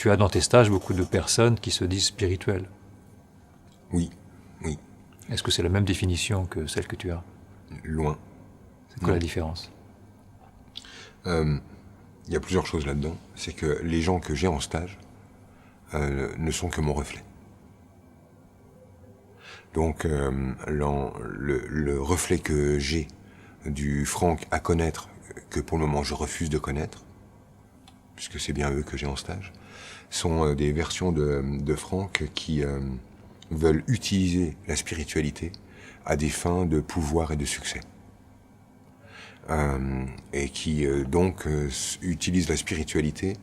tu as dans tes stages beaucoup de personnes qui se disent spirituelles. Oui, oui. Est-ce que c'est la même définition que celle que tu as? Loin. C'est quoi la différence? Il y a plusieurs choses là-dedans. C'est que les gens que j'ai en stage ne sont que mon reflet. Donc le reflet que j'ai du Franck à connaître, que pour le moment je refuse de connaître, puisque c'est bien eux que j'ai en stage, sont des versions de Franck qui veulent utiliser la spiritualité à des fins de pouvoir et de succès. Et qui donc utilisent la spiritualité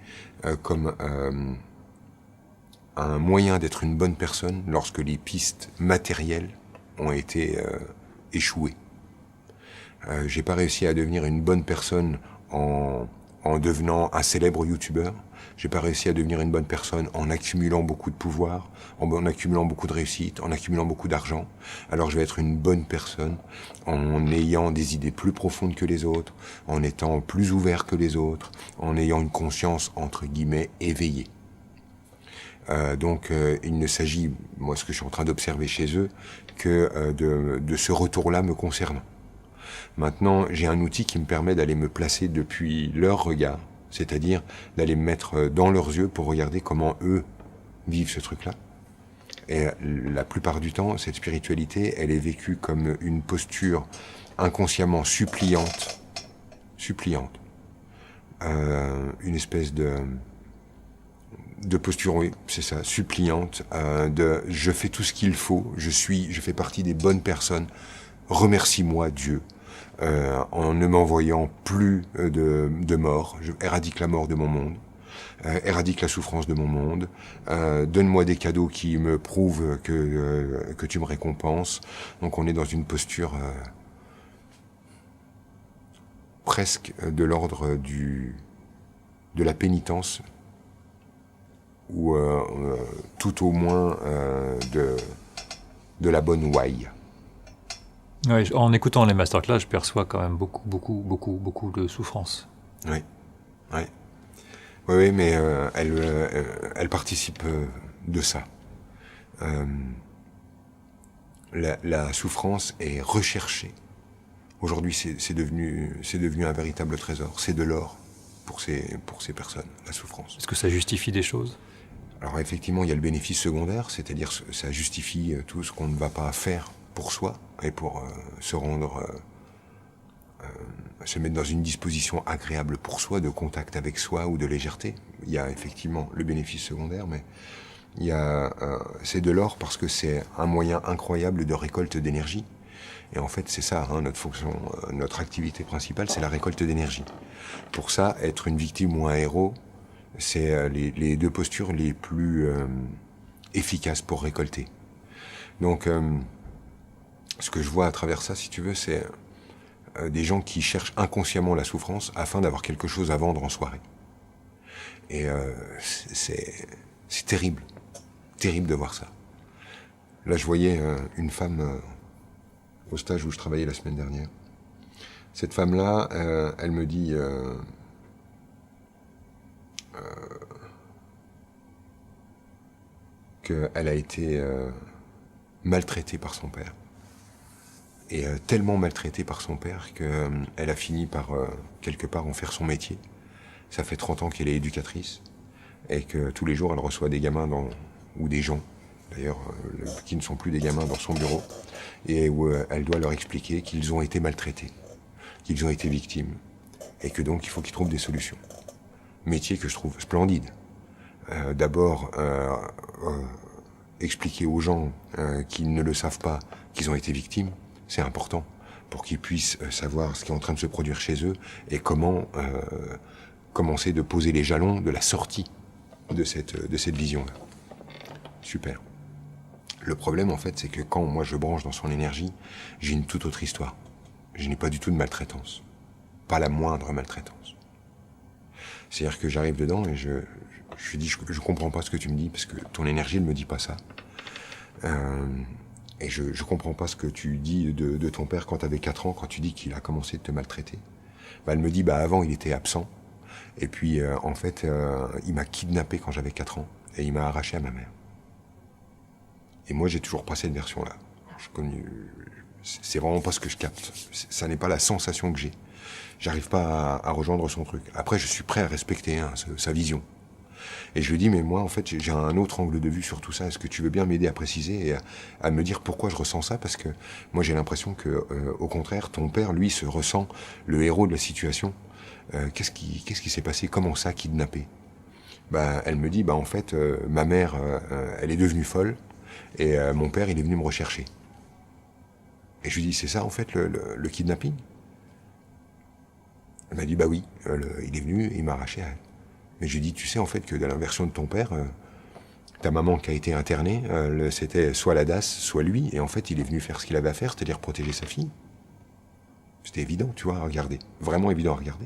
comme un moyen d'être une bonne personne lorsque les pistes matérielles ont été échouées. J'ai pas réussi à devenir une bonne personne en devenant un célèbre youtubeur. J'ai pas réussi à devenir une bonne personne en accumulant beaucoup de pouvoir, en accumulant beaucoup de réussite, en accumulant beaucoup d'argent. Alors je vais être une bonne personne en ayant des idées plus profondes que les autres, en étant plus ouvert que les autres, en ayant une conscience entre guillemets éveillée. Donc il ne s'agit, moi ce que je suis en train d'observer chez eux, que de ce retour-là me concernant. Maintenant, j'ai un outil qui me permet d'aller me placer depuis leur regard, c'est-à-dire d'aller me mettre dans leurs yeux pour regarder comment eux vivent ce truc-là. Et la plupart du temps, cette spiritualité, elle est vécue comme une posture inconsciemment suppliante, une espèce de posture, oui, c'est ça, suppliante, de je fais tout ce qu'il faut, je fais partie des bonnes personnes, remercie-moi Dieu. En ne m'envoyant plus de mort, éradique la mort de mon monde, éradique la souffrance de mon monde, donne-moi des cadeaux qui me prouvent que tu me récompenses. Donc on est dans une posture presque de l'ordre de la pénitence, ou tout au moins de la bonne ouaille. Oui, en écoutant les masterclass, je perçois quand même beaucoup de souffrance. Oui, oui. Oui, mais elle participe de ça. La souffrance est recherchée. Aujourd'hui, c'est devenu un véritable trésor. C'est de l'or pour ces personnes, la souffrance. Est-ce que ça justifie des choses? Alors effectivement, il y a le bénéfice secondaire, c'est-à-dire ça justifie tout ce qu'on ne va pas faire pour soi et pour se mettre dans une disposition agréable pour soi, de contact avec soi ou de légèreté. Il y a effectivement le bénéfice secondaire, mais c'est de l'or parce que c'est un moyen incroyable de récolte d'énergie. Et en fait, c'est ça, notre fonction, notre activité principale, c'est la récolte d'énergie. Pour ça, être une victime ou un héros, c'est les deux postures les plus efficaces pour récolter. Donc, ce que je vois à travers ça, si tu veux, c'est des gens qui cherchent inconsciemment la souffrance afin d'avoir quelque chose à vendre en soirée. Et c'est terrible, terrible de voir ça. Là, je voyais une femme au stage où je travaillais la semaine dernière. Cette femme-là, elle me dit qu'elle a été maltraitée par son père. Et tellement maltraitée par son père qu'elle a fini par, quelque part, en faire son métier. Ça fait 30 ans qu'elle est éducatrice et que tous les jours, elle reçoit des gamins ou des gens, d'ailleurs, qui ne sont plus des gamins dans son bureau, et où elle doit leur expliquer qu'ils ont été maltraités, qu'ils ont été victimes, et que donc il faut qu'ils trouvent des solutions. Métier que je trouve splendide. D'abord, expliquer aux gens qui ne le savent pas qu'ils ont été victimes, c'est important pour qu'ils puissent savoir ce qui est en train de se produire chez eux et comment commencer de poser les jalons de la sortie de cette vision-là. Super. Le problème, en fait, c'est que quand moi je branche dans son énergie, j'ai une toute autre histoire. Je n'ai pas du tout de maltraitance. Pas la moindre maltraitance. C'est-à-dire que j'arrive dedans et je dis, je comprends pas ce que tu me dis parce que ton énergie ne me dit pas ça. Et je comprends pas ce que tu dis de ton père quand tu avais 4 ans, quand tu dis qu'il a commencé de te maltraiter. Elle me dit, avant il était absent Et puis, en fait, il m'a kidnappé quand j'avais 4 ans. Et il m'a arraché à ma mère. Et moi, j'ai toujours pas cette version-là. C'est vraiment pas ce que je capte. Ça n'est pas la sensation que j'ai. J'arrive pas à rejoindre son truc. Après, je suis prêt à respecter sa vision. Et je lui dis, mais moi, en fait, j'ai un autre angle de vue sur tout ça. Est-ce que tu veux bien m'aider à préciser et à me dire pourquoi je ressens ça? Parce que moi, j'ai l'impression que, au contraire, ton père, lui, se ressent le héros de la situation. Qu'est-ce qui s'est passé? Comment ça, kidnappé? Bah, elle me dit, bah, en fait, ma mère, elle est devenue folle et mon père, il est venu me rechercher. Et je lui dis, c'est ça, en fait, le kidnapping? Elle m'a dit, bah oui, il est venu et il m'a arraché à elle. Mais je lui dis, tu sais, en fait, que dans la version de ton père, ta maman qui a été internée, c'était soit la DAS, soit lui, et en fait, il est venu faire ce qu'il avait à faire, c'est-à-dire protéger sa fille. C'était évident, tu vois, à regarder. Vraiment évident à regarder.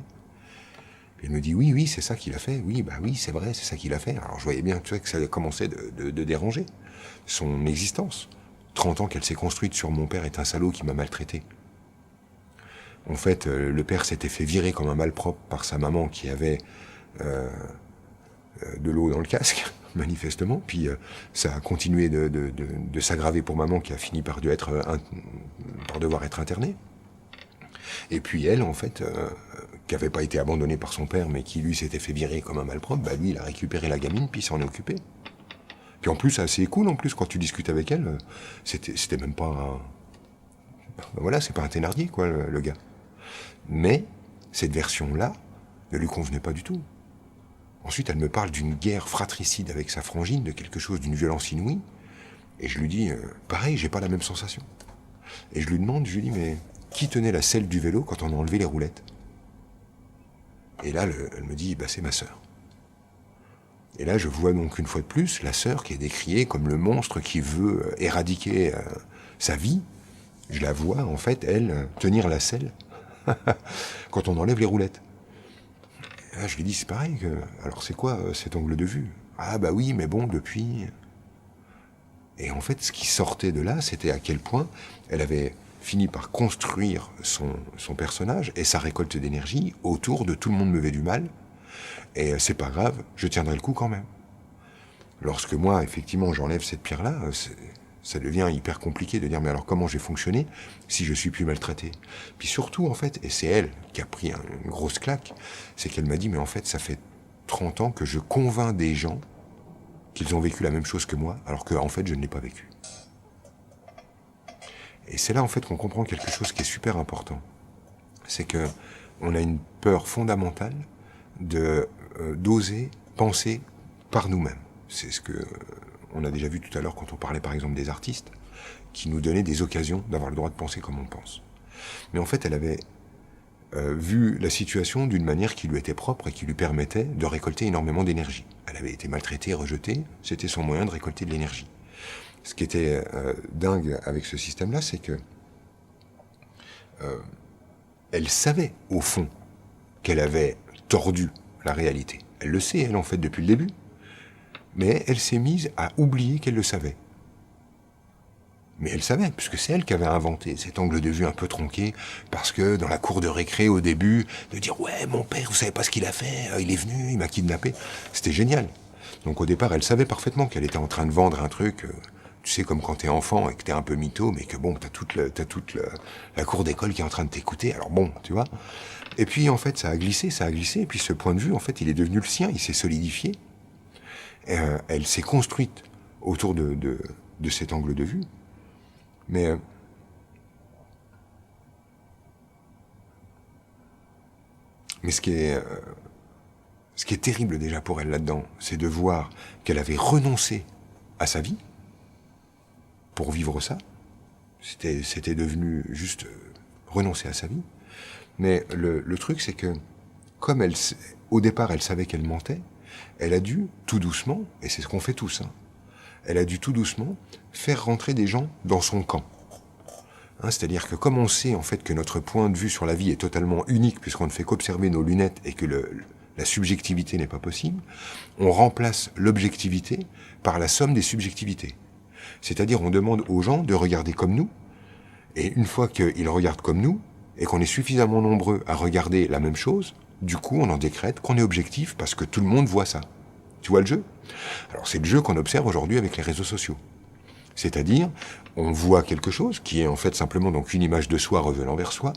Et elle me dit, oui, oui, c'est ça qu'il a fait. Oui, bah oui, c'est vrai, c'est ça qu'il a fait. Alors je voyais bien, tu vois, que ça commençait de déranger son existence. 30 ans qu'elle s'est construite sur mon père est un salaud qui m'a maltraité. En fait, le père s'était fait virer comme un malpropre par sa maman qui avait de l'eau dans le casque, manifestement. Puis ça a continué de s'aggraver pour maman qui a fini par devoir être internée. Et puis elle, en fait, qui n'avait pas été abandonnée par son père, mais qui lui s'était fait virer comme un malpropre, bah lui, il a récupéré la gamine, puis il s'en est occupé. Puis en plus, c'est assez cool, en plus, quand tu discutes avec elle, c'était même pas un... Ben voilà, c'est pas un Thénardier, quoi, le gars. Mais cette version-là ne lui convenait pas du tout. Ensuite, elle me parle d'une guerre fratricide avec sa frangine, de quelque chose, d'une violence inouïe. Et je lui dis, pareil, j'ai pas la même sensation. Et je lui demande, je lui dis, mais qui tenait la selle du vélo quand on a enlevé les roulettes? Et là, elle me dit, bah c'est ma sœur. Et là, je vois donc une fois de plus la sœur qui est décriée comme le monstre qui veut éradiquer sa vie. Je la vois, en fait, elle, tenir la selle quand on enlève les roulettes. Et là, je lui dis, c'est pareil. Alors, c'est quoi cet angle de vue? Ah, bah oui, mais bon, depuis... Et en fait, ce qui sortait de là, c'était à quel point elle avait fini par construire son personnage et sa récolte d'énergie autour de tout le monde me veut du mal. Et c'est pas grave, je tiendrai le coup quand même. Lorsque moi, effectivement, j'enlève cette pierre-là, ça devient hyper compliqué de dire, mais alors comment j'ai fonctionné si je suis plus maltraité? Puis surtout, en fait, et c'est elle qui a pris une grosse claque, c'est qu'elle m'a dit, mais en fait, ça fait 30 ans que je convainc des gens qu'ils ont vécu la même chose que moi, alors que, en fait, je ne l'ai pas vécu. Et c'est là, en fait, qu'on comprend quelque chose qui est super important. C'est que on a une peur fondamentale d'oser penser par nous-mêmes. C'est ce que on a déjà vu tout à l'heure quand on parlait par exemple des artistes, qui nous donnaient des occasions d'avoir le droit de penser comme on pense. Mais en fait, elle avait vu la situation d'une manière qui lui était propre et qui lui permettait de récolter énormément d'énergie. Elle avait été maltraitée, rejetée, c'était son moyen de récolter de l'énergie. Ce qui était dingue avec ce système-là, c'est que elle savait, au fond, qu'elle avait tordu la réalité. Elle le sait, elle, en fait, depuis le début. Mais elle s'est mise à oublier qu'elle le savait. Mais elle savait, puisque c'est elle qui avait inventé cet angle de vue un peu tronqué, parce que dans la cour de récré, au début, de dire « Ouais, mon père, vous savez pas ce qu'il a fait, il est venu, il m'a kidnappé », c'était génial. Donc au départ, elle savait parfaitement qu'elle était en train de vendre un truc, tu sais, comme quand t'es enfant et que t'es un peu mytho, mais que bon, t'as toute la cour d'école qui est en train de t'écouter, alors bon, tu vois. Et puis en fait, ça a glissé, et puis ce point de vue, en fait, il est devenu le sien, il s'est solidifié. Et, elle s'est construite autour de cet angle de vue. Mais ce qui est terrible déjà pour elle là-dedans, c'est de voir qu'elle avait renoncé à sa vie pour vivre ça. C'était devenu juste renoncer à sa vie. Mais le truc, c'est que comme au départ, elle savait qu'elle mentait, elle a dû, tout doucement, et c'est ce qu'on fait tous, hein, elle a dû tout doucement faire rentrer des gens dans son camp. Hein, c'est-à-dire que comme on sait en fait que notre point de vue sur la vie est totalement unique puisqu'on ne fait qu'observer nos lunettes et que la subjectivité n'est pas possible, on remplace l'objectivité par la somme des subjectivités. C'est-à-dire on demande aux gens de regarder comme nous, et une fois qu'ils regardent comme nous, et qu'on est suffisamment nombreux à regarder la même chose, du coup, on en décrète qu'on est objectif parce que tout le monde voit ça. Tu vois le jeu? Alors, c'est le jeu qu'on observe aujourd'hui avec les réseaux sociaux. C'est-à-dire, on voit quelque chose qui est en fait simplement donc une image de soi revenant vers soi,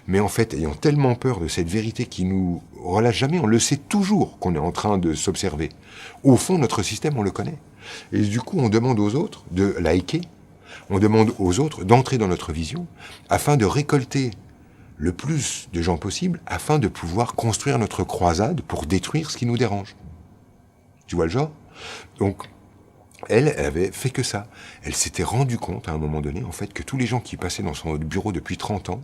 mais en fait, ayant tellement peur de cette vérité qui nous relâche jamais, on le sait toujours qu'on est en train de s'observer. Au fond, notre système, on le connaît. Et du coup, on demande aux autres de liker, on demande aux autres d'entrer dans notre vision afin de récolter le plus de gens possible, afin de pouvoir construire notre croisade pour détruire ce qui nous dérange. Tu vois le genre? Donc, elle avait fait que ça. Elle s'était rendue compte, à un moment donné, en fait, que tous les gens qui passaient dans son bureau depuis 30 ans,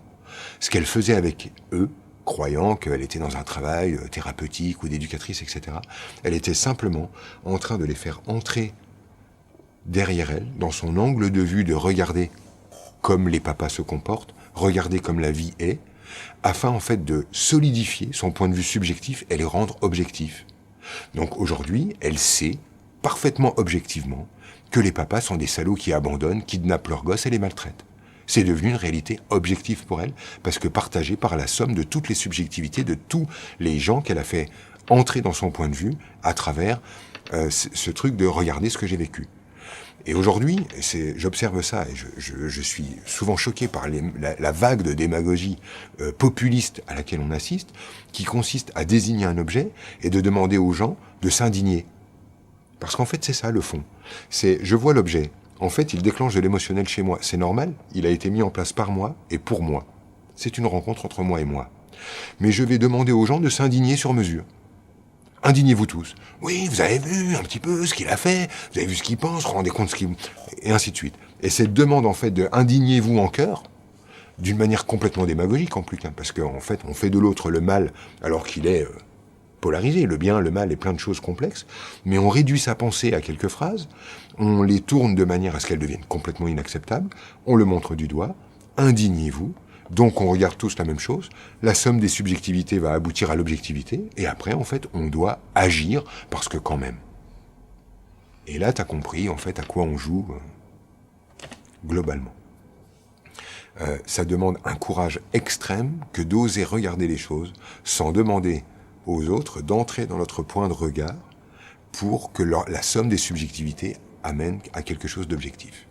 ce qu'elle faisait avec eux, croyant qu'elle était dans un travail thérapeutique ou d'éducatrice, etc., elle était simplement en train de les faire entrer derrière elle, dans son angle de vue de regarder comme les papas se comportent, regarder comme la vie est, afin en fait de solidifier son point de vue subjectif et les rendre objectifs. Donc aujourd'hui, elle sait parfaitement objectivement que les papas sont des salauds qui abandonnent, kidnappent leurs gosses et les maltraitent. C'est devenu une réalité objective pour elle, parce que partagée par la somme de toutes les subjectivités de tous les gens qu'elle a fait entrer dans son point de vue à travers ce truc de regarder ce que j'ai vécu. Et aujourd'hui, j'observe ça et je suis souvent choqué par la vague de démagogie populiste à laquelle on assiste, qui consiste à désigner un objet et de demander aux gens de s'indigner. Parce qu'en fait, c'est ça le fond. C'est, je vois l'objet, en fait, il déclenche de l'émotionnel chez moi. C'est normal, il a été mis en place par moi et pour moi. C'est une rencontre entre moi et moi. Mais je vais demander aux gens de s'indigner sur mesure. Indignez-vous tous. Oui, vous avez vu un petit peu ce qu'il a fait, vous avez vu ce qu'il pense, vous vous rendez compte ce qu'il... Et ainsi de suite. Et cette demande, en fait, de indignez-vous en cœur, d'une manière complètement démagogique en plus, hein, parce qu'en fait, on fait de l'autre le mal alors qu'il est polarisé. Le bien, le mal et plein de choses complexes. Mais on réduit sa pensée à quelques phrases, on les tourne de manière à ce qu'elles deviennent complètement inacceptables, on le montre du doigt, indignez-vous. Donc on regarde tous la même chose, la somme des subjectivités va aboutir à l'objectivité, et après, en fait, on doit agir, parce que quand même. Et là, t'as compris, en fait, à quoi on joue, globalement. Ça demande un courage extrême que d'oser regarder les choses, sans demander aux autres d'entrer dans notre point de regard, pour que la somme des subjectivités amène à quelque chose d'objectif.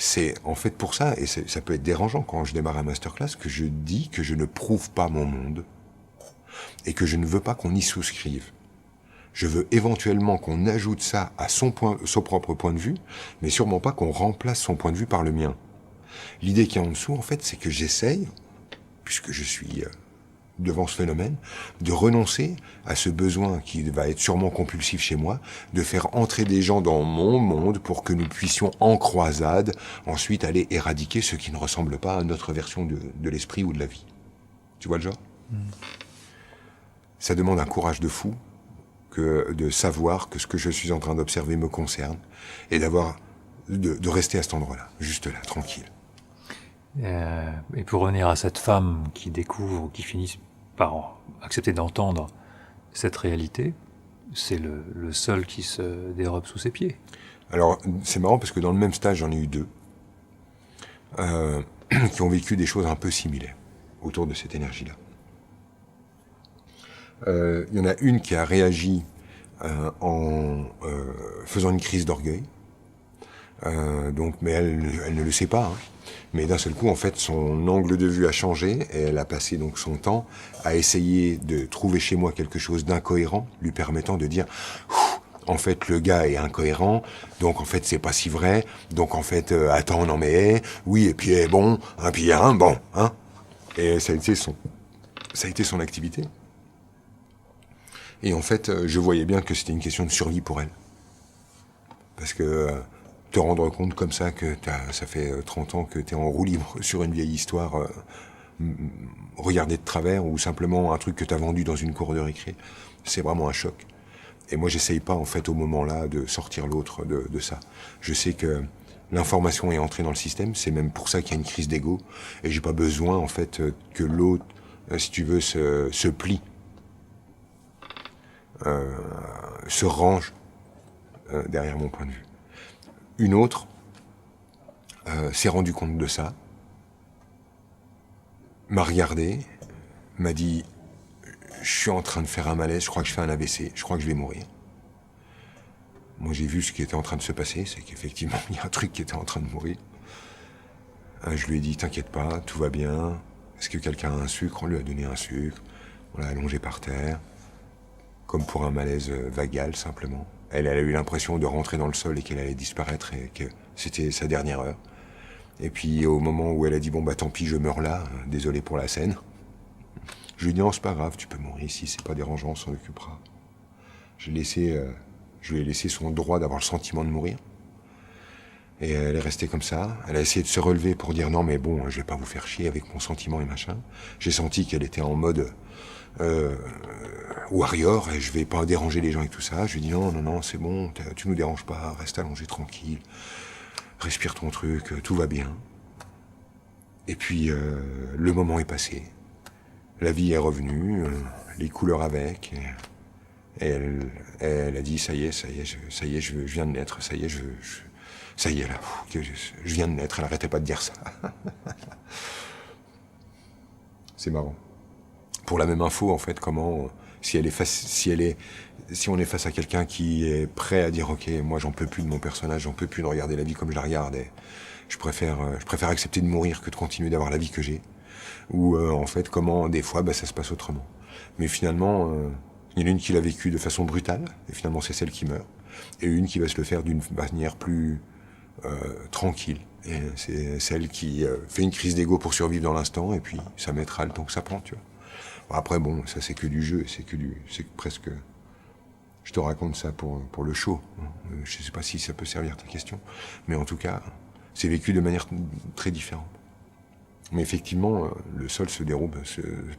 C'est en fait pour ça, et ça peut être dérangeant quand je démarre un masterclass, que je dis que je ne prouve pas mon monde et que je ne veux pas qu'on y souscrive. Je veux éventuellement qu'on ajoute ça à son propre point de vue, mais sûrement pas qu'on remplace son point de vue par le mien. L'idée qui est en dessous, en fait, c'est que j'essaye, puisque je suis devant ce phénomène, de renoncer à ce besoin qui va être sûrement compulsif chez moi, de faire entrer des gens dans mon monde pour que nous puissions en croisade ensuite aller éradiquer ce qui ne ressemble pas à notre version de l'esprit ou de la vie. Tu vois le genre ? Ça demande un courage de fou que de savoir que ce que je suis en train d'observer me concerne et de rester à cet endroit-là, juste là, tranquille. Et pour revenir à cette femme qui découvre, qui finit par accepter d'entendre cette réalité, c'est le sol qui se dérobe sous ses pieds. Alors, c'est marrant parce que dans le même stage, j'en ai eu deux qui ont vécu des choses un peu similaires autour de cette énergie-là. Il y en a une qui a réagi en faisant une crise d'orgueil. Mais elle ne le sait pas. Hein. Mais d'un seul coup, en fait, son angle de vue a changé et elle a passé donc son temps à essayer de trouver chez moi quelque chose d'incohérent, lui permettant de dire en fait, le gars est incohérent, donc en fait, c'est pas si vrai, donc en fait, attends, non mais, oui, et puis bon, hein, puis bon, hein. Et ça a été son activité. Et en fait, je voyais bien que c'était une question de survie pour elle. Parce que te rendre compte comme ça que ça fait 30 ans que t'es en roue libre sur une vieille histoire regardée de travers ou simplement un truc que t'as vendu dans une cour de récré, c'est vraiment un choc. Et moi, j'essaye pas, en fait, au moment-là, de sortir l'autre de ça. Je sais que l'information est entrée dans le système, c'est même pour ça qu'il y a une crise d'ego, et j'ai pas besoin, en fait, que l'autre, si tu veux, se plie, se range derrière mon point de vue. Une autre s'est rendue compte de ça, m'a regardé, m'a dit je suis en train de faire un malaise, je crois que je fais un AVC, je crois que je vais mourir. Moi, j'ai vu ce qui était en train de se passer, c'est qu'effectivement, il y a un truc qui était en train de mourir. Je lui ai dit, t'inquiète pas, tout va bien. Est-ce que quelqu'un a un sucre? On lui a donné un sucre. On l'a allongé par terre, comme pour un malaise vagal, simplement. Elle a eu l'impression de rentrer dans le sol et qu'elle allait disparaître et que c'était sa dernière heure. Et puis, au moment où elle a dit, bon, bah tant pis, je meurs là, désolé pour la scène. Je lui ai dit, non, c'est pas grave, tu peux mourir ici, c'est pas dérangeant, on s'en occupera. Je lui ai laissé son droit d'avoir le sentiment de mourir. Et elle est restée comme ça. Elle a essayé de se relever pour dire non, mais bon, je vais pas vous faire chier avec mon sentiment et machin. J'ai senti qu'elle était en mode warrior et je vais pas déranger les gens et tout ça. Je lui ai dit non, non, non, c'est bon, tu nous déranges pas, reste allongé tranquille, respire ton truc, tout va bien. Et puis le moment est passé. La vie est revenue, les couleurs avec. Et elle a dit ça y est, je viens de naître, ça y est, ça y est là, je viens de naître, elle arrêtait pas de dire ça. C'est marrant. Pour la même info, en fait, comment, si on est face à quelqu'un qui est prêt à dire ok, moi j'en peux plus de mon personnage, j'en peux plus de regarder la vie comme je la regarde, et je préfère accepter de mourir que de continuer d'avoir la vie que j'ai. Ou en fait, comment des fois, ça se passe autrement. Mais finalement, il y en a une qui l'a vécu de façon brutale, et finalement c'est celle qui meurt, et une qui va se le faire d'une manière plus tranquille. Et c'est celle qui fait une crise d'ego pour survivre dans l'instant, et puis ça mettra le temps que ça prend, tu vois. Bon, après, bon, ça c'est que du jeu, c'est presque... Je te raconte ça pour le show. Je sais pas si ça peut servir à ta question, mais en tout cas, c'est vécu de manière très différente. Mais effectivement, le sol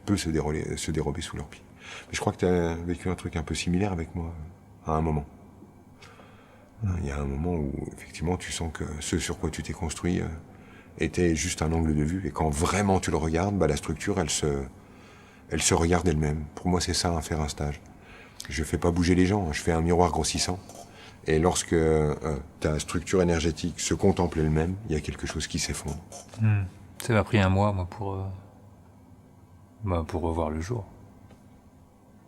peut se dérober sous leurs pieds. Mais je crois que tu as vécu un truc un peu similaire avec moi, à un moment. Il y a un moment où, effectivement, tu sens que ce sur quoi tu t'es construit était juste un angle de vue, et quand vraiment tu le regardes, la structure, elle se regarde elle-même. Pour moi, c'est ça, faire un stage. Je fais pas bouger les gens, je fais un miroir grossissant. Et lorsque ta structure énergétique se contemple elle-même, il y a quelque chose qui s'effondre. Ça m'a pris un mois, moi, pour revoir le jour.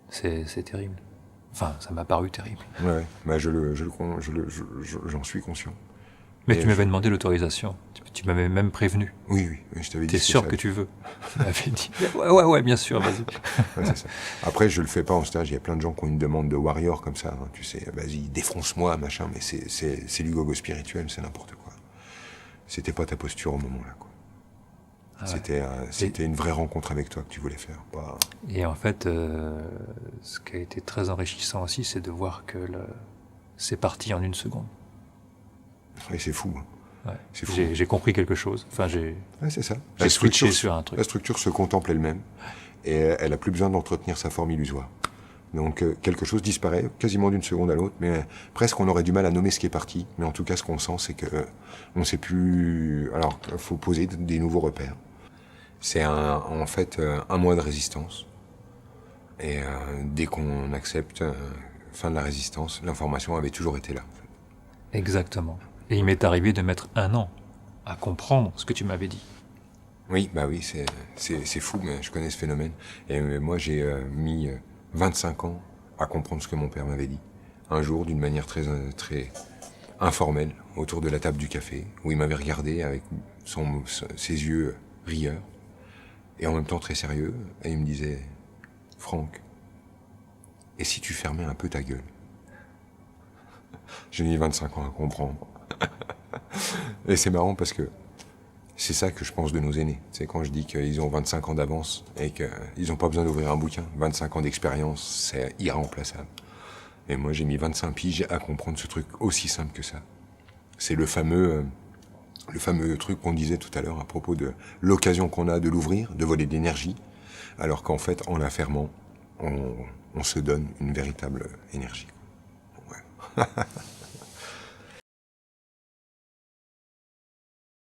C'est terrible. Enfin, ça m'a paru terrible. Ouais, j'en suis conscient. Mais tu m'avais demandé l'autorisation. Tu m'avais même prévenu. Oui, je t'avais dit. T'es sûr que tu veux? Tu m'avais dit. Ouais, bien sûr, vas-y. Ouais, c'est ça. Après, je le fais pas en stage. Il y a plein de gens qui ont une demande de warrior comme ça. Hein, tu sais, vas-y, défonce-moi, machin. Mais c'est du gogo spirituel, c'est n'importe quoi. C'était pas ta posture au moment-là, quoi. C'était une vraie rencontre avec toi que tu voulais faire. Pas... Et en fait, ce qui a été très enrichissant aussi, c'est de voir que c'est parti en une seconde. Et c'est fou. Ouais. C'est fou. J'ai compris quelque chose. Enfin, c'est ça. J'ai switché sur un truc. La structure se contemple elle-même et elle a plus besoin d'entretenir sa forme illusoire. Donc quelque chose disparaît quasiment d'une seconde à l'autre, mais presque on aurait du mal à nommer ce qui est parti. Mais en tout cas, ce qu'on sent, c'est que on ne sait plus. Alors, il faut poser des nouveaux repères. C'est en fait un mois de résistance. Et dès qu'on accepte fin de la résistance, l'information avait toujours été là. En fait. Exactement. Et il m'est arrivé de mettre 1 an à comprendre ce que tu m'avais dit. Oui, c'est fou, mais je connais ce phénomène. Et moi, j'ai mis 25 ans à comprendre ce que mon père m'avait dit. Un jour, d'une manière très, très informelle, autour de la table du café, où il m'avait regardé avec ses yeux rieurs, et en même temps très sérieux, et il me disait « Franck, et si tu fermais un peu ta gueule ?» J'ai mis 25 ans à comprendre. Et c'est marrant parce que c'est ça que je pense de nos aînés. C'est quand je dis qu'ils ont 25 ans d'avance et qu'ils n'ont pas besoin d'ouvrir un bouquin. 25 ans d'expérience, c'est irremplaçable. Et moi, j'ai mis 25 piges à comprendre ce truc aussi simple que ça. C'est le fameux truc qu'on disait tout à l'heure à propos de l'occasion qu'on a de l'ouvrir, de voler de l'énergie, alors qu'en fait, en la fermant, on se donne une véritable énergie. Ouais.